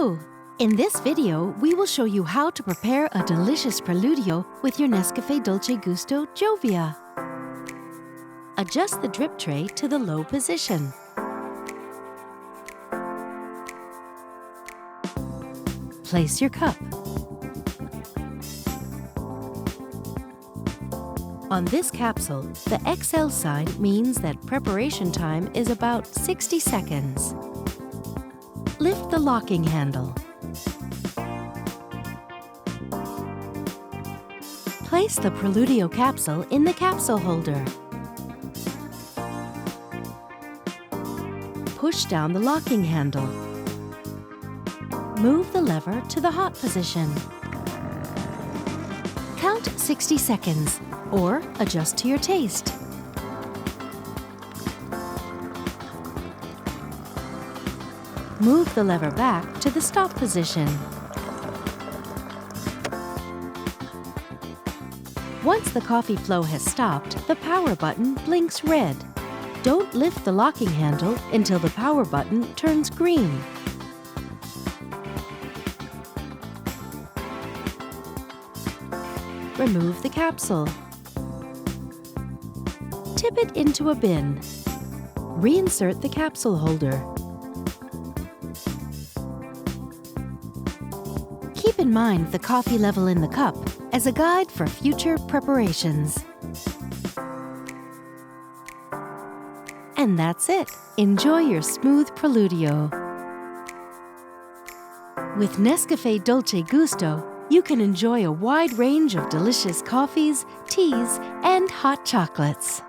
Hello! In this video, we will show you how to prepare a delicious Preludio with your NESCAFÉ Dolce Gusto Jovia. Adjust the drip tray to the low position. Place your cup. On this capsule, the XL sign means that preparation time is about 60 seconds. Lift the locking handle. Place the Preludio capsule in the capsule holder. Push down the locking handle. Move the lever to the hot position. Count 60 seconds, or adjust to your taste. Move the lever back to the stop position. Once the coffee flow has stopped, the power button blinks red. Don't lift the locking handle until the power button turns green. Remove the capsule. Tip it into a bin. Reinsert the capsule holder. Keep in mind the coffee level in the cup as a guide for future preparations. And that's it. Enjoy your smooth Preludio. With NESCAFÉ Dolce Gusto, you can enjoy a wide range of delicious coffees, teas, and hot chocolates.